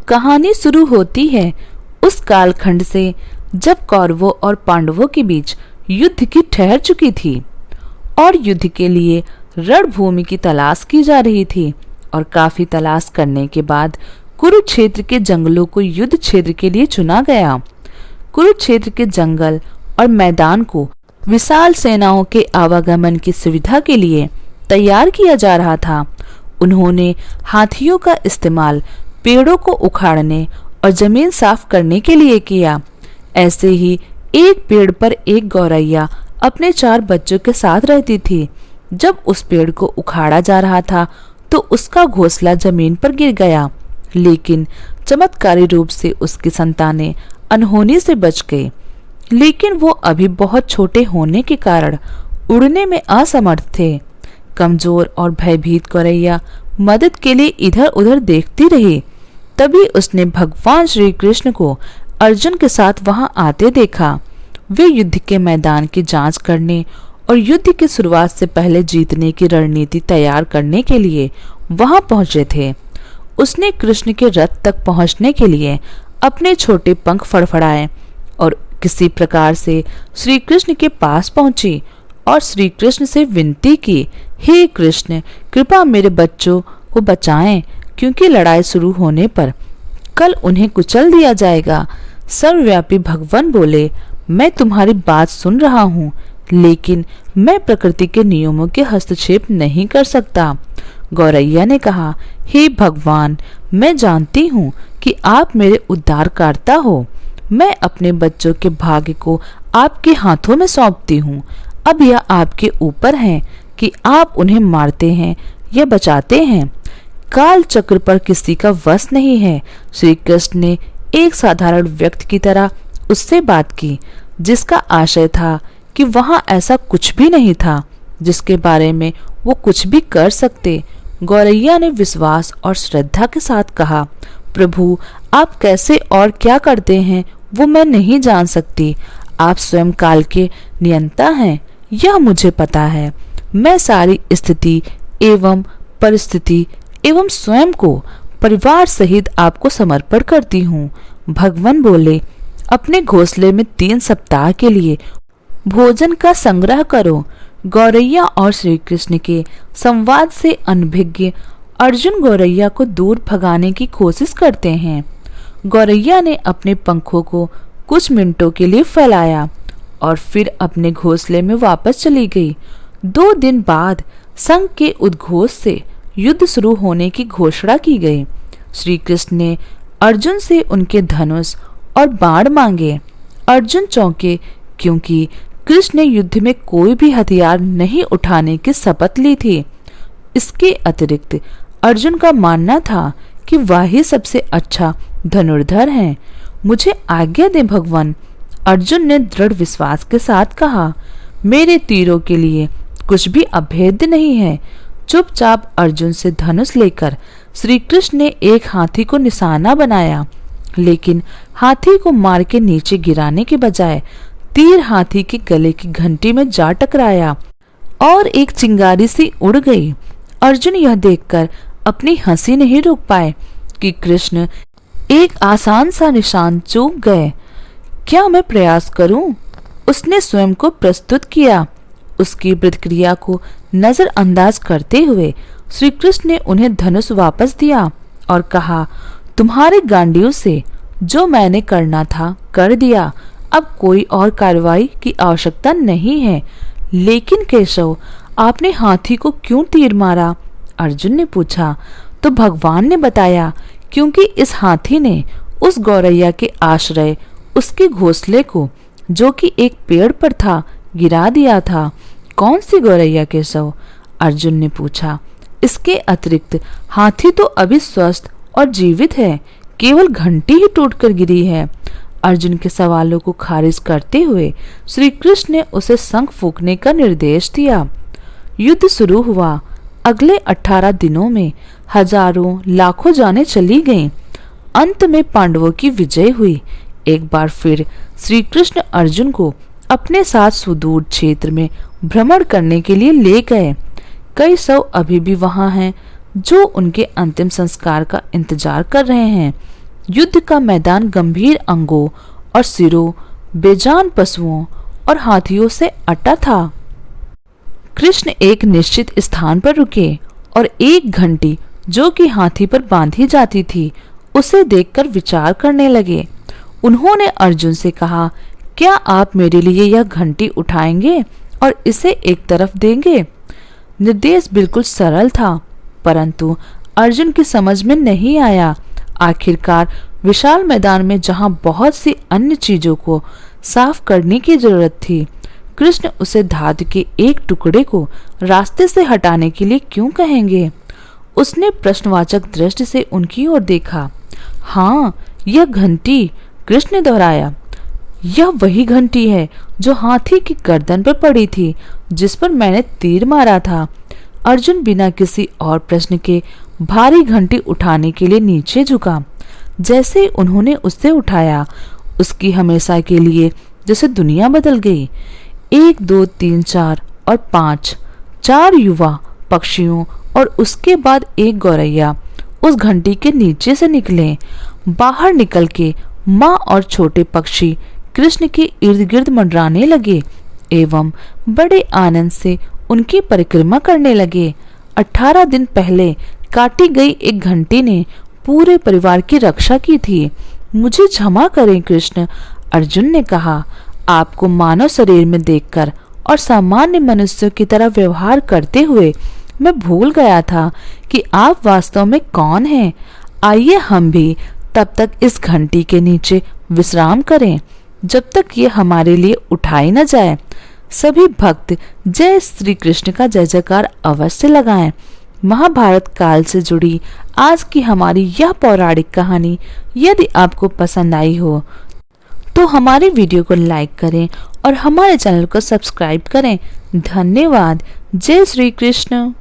कहानी शुरू होती है उस कालखंड से जब कौरवों और पांडवों के बीच युद्ध की ठहर चुकी थी और युद्ध के लिए रणभूमि की तलाश की जा रही थी। और काफी तलाश करने के बाद कुरुक्षेत्र के जंगलों को युद्ध क्षेत्र के लिए चुना गया। कुरुक्षेत्र के जंगल और मैदान को विशाल सेनाओं के आवागमन की सुविधा के लिए तैयार किया जा रहा था। उन्होंने हाथियों का इस्तेमाल पेड़ों को उखाड़ने और जमीन साफ करने के लिए किया। ऐसे ही एक पेड़ पर एक गौरैया अपने 4 बच्चों के साथ रहती थी। जब उस पेड़ को उखाड़ा जा रहा था तो उसका घोंसला जमीन पर गिर गया, लेकिन चमत्कारी रूप से उसकी संतानें अनहोनी से बच गई। लेकिन वो अभी बहुत छोटे होने के कारण उड़ने में असमर्थ थे। कमजोर और भयभीत गौरैया मदद के लिए इधर उधर देखती रही। तभी उसने भगवान श्री कृष्ण को अर्जुन के साथ वहां आते देखा। वे युद्ध के मैदान की जांच करने और युद्ध की शुरुआत से पहले जीतने की रणनीति तैयार करने के लिए वहां पहुंचे थे। उसने कृष्ण के रथ तक पहुंचने के लिए अपने छोटे पंख फड़फड़ाए और किसी प्रकार से श्री कृष्ण के पास पहुंची और श्री कृष्ण से विनती की, हे कृष्ण, कृपा मेरे बच्चों को बचाएं, क्योंकि लड़ाई शुरू होने पर कल उन्हें कुचल दिया जाएगा। सर्वव्यापी भगवान बोले, मैं तुम्हारी बात सुन रहा हूँ, लेकिन मैं प्रकृति के नियमों के हस्तक्षेप नहीं कर सकता। गौरैया ने कहा, हे भगवान, मैं जानती हूँ कि आप मेरे उद्धारकर्ता हो। मैं अपने बच्चों के भाग्य को आपके हाथों में सौंपती हूँ। अब यह आपके ऊपर है कि आप उन्हें मारते हैं या बचाते हैं। काल चक्र पर किसी का वश नहीं है। श्री कृष्ण ने एक साधारण व्यक्ति की तरह उससे बात की, जिसका आशय था कि वहां ऐसा कुछ भी नहीं था जिसके बारे में वो कुछ भी कर सकते। गौरैया ने विश्वास और श्रद्धा के साथ कहा, प्रभु, आप कैसे और क्या करते हैं वो मैं नहीं जान सकती। आप स्वयं काल के नियंता हैं, यह मुझे पता है। मैं सारी स्थिति एवं परिस्थिति एवं स्वयं को परिवार सहित आपको समर्पण करती हूँ। भगवान बोले, अपने घोंसले में 3 सप्ताह के लिए भोजन का संग्रह करो। गौरैया और श्री कृष्ण के संवाद से अनभिज्ञ अर्जुन गौरैया को दूर भगाने की कोशिश करते हैं। गौरैया ने अपने पंखों को कुछ मिनटों के लिए फैलाया और फिर अपने घोंसले में वापस चली गई। 2 दिन बाद संघ के उद्घोष से युद्ध शुरू होने की घोषणा की गई। श्री कृष्ण ने अर्जुन से उनके धनुष और बाण मांगे। अर्जुन चौंके, क्योंकि कृष्ण ने युद्ध में कोई भी हथियार नहीं उठाने की शपथ ली थी। इसके अतिरिक्त अर्जुन का मानना था कि वह ही सबसे अच्छा धनुर्धर है। मुझे आज्ञा दे भगवान, अर्जुन ने दृढ़ विश्वास के साथ कहा। मेरे तीरों के लिए कुछ भी अभेद्य नहीं है। चुपचाप अर्जुन से धनुष लेकर श्री कृष्ण ने एक हाथी को निशाना बनाया, लेकिन हाथी को मार के नीचे गिराने के बजाय तीर हाथी के गले की घंटी में जा टकराया और एक चिंगारी सी उड़ गई। अर्जुन यह देखकर अपनी हंसी नहीं रोक पाए कि कृष्ण एक आसान सा निशान चूक गए। क्या मैं प्रयास करूं? उसने स्वयं को प्रस्तुत किया। उसकी प्रतिक्रिया को नजरअंदाज करते हुए श्री कृष्ण ने उन्हें धनुष वापस दिया और कहा, तुम्हारे गांडियों से जो मैंने करना था कर दिया। अब कोई और कार्रवाई की आवश्यकता नहीं है। लेकिन केशव, आपने हाथी को क्यों तीर मारा? अर्जुन ने पूछा। तो भगवान ने बताया, क्योंकि इस हाथी ने उस गौरैया के आश्रय उसके घोंसले को, जो कि एक पेड़ पर था, गिरा दिया था। कौन सी गौरैया केशव? अर्जुन ने पूछा। इसके अतिरिक्त हाथी तो अभी स्वस्थ और जीवित है, केवल घंटी ही टूटकर गिरी है। अर्जुन के सवालों को खारिज करते हुए श्री कृष्ण ने उसे शंख फूंकने का निर्देश दिया। युद्ध शुरू हुआ। अगले 18 दिनों में हजारों लाखों जानें चली गईं। अंत में पांडवों की विजय हुई। एक बार फिर श्री कृष्ण अर्जुन को अपने साथ सुदूर क्षेत्र में भ्रमण करने के लिए ले गए। कई शव अभी भी वहां हैं जो उनके अंतिम संस्कार का इंतजार कर रहे हैं। युद्ध का मैदान गंभीर अंगों और सिरों, बेजान पशुओं और हाथियों से अटा था। कृष्ण एक निश्चित स्थान पर रुके और एक घंटी जो कि हाथी पर बांधी जाती थी उसे देखकर विचार करने लगे। उन्होंने अर्जुन से कहा, क्या आप मेरे लिए यह घंटी उठाएंगे और इसे एक तरफ देंगे? निर्देश बिल्कुल सरल था, परंतु अर्जुन की समझ में नहीं आया। आखिरकार विशाल मैदान में जहां बहुत सी अन्य चीजों को साफ करने की जरूरत थी, कृष्ण उसे धातु के एक टुकड़े को रास्ते से हटाने के लिए क्यों कहेंगे? उसने प्रश्नवाचक दृष्टि से उनकी ओर देखा। हाँ, यह घंटी, कृष्ण ने दोहराया। यह वही घंटी है जो हाथी की गर्दन पर पड़ी थी, जिस पर मैंने तीर मारा था। अर्जुन बिना किसी और प्रश्न के भारी घंटी उठाने के लिए नीचे झुका। जैसे उन्होंने उसे उठाया, उसकी हमेशा के लिए जैसे दुनिया बदल गई। 1 2 3 4 और 5 4 युवा पक्षियों और उसके बाद एक गौरैया उस घंटी के नीचे से निकले। बाहर निकल के माँ और छोटे पक्षी कृष्ण के इर्द गिर्द मंडराने लगे एवं बड़े आनंद से उनकी परिक्रमा करने लगे। 18 दिन पहले काटी गई एक घंटी ने पूरे परिवार की रक्षा की थी। मुझे क्षमा करें कृष्ण, अर्जुन ने कहा। आपको मानव शरीर में देखकर और सामान्य मनुष्यों की तरह व्यवहार करते हुए मैं भूल गया था कि आप वास्तव में कौन हैं। आइए हम भी तब तक इस घंटी के नीचे विश्राम करें जब तक ये हमारे लिए उठाई न जाए। सभी भक्त जय श्री कृष्ण का जय जयकार अवश्य लगाएं। महाभारत काल से जुड़ी आज की हमारी यह पौराणिक कहानी यदि आपको पसंद आई हो तो हमारे वीडियो को लाइक करें और हमारे चैनल को सब्सक्राइब करें। धन्यवाद। जय श्री कृष्ण।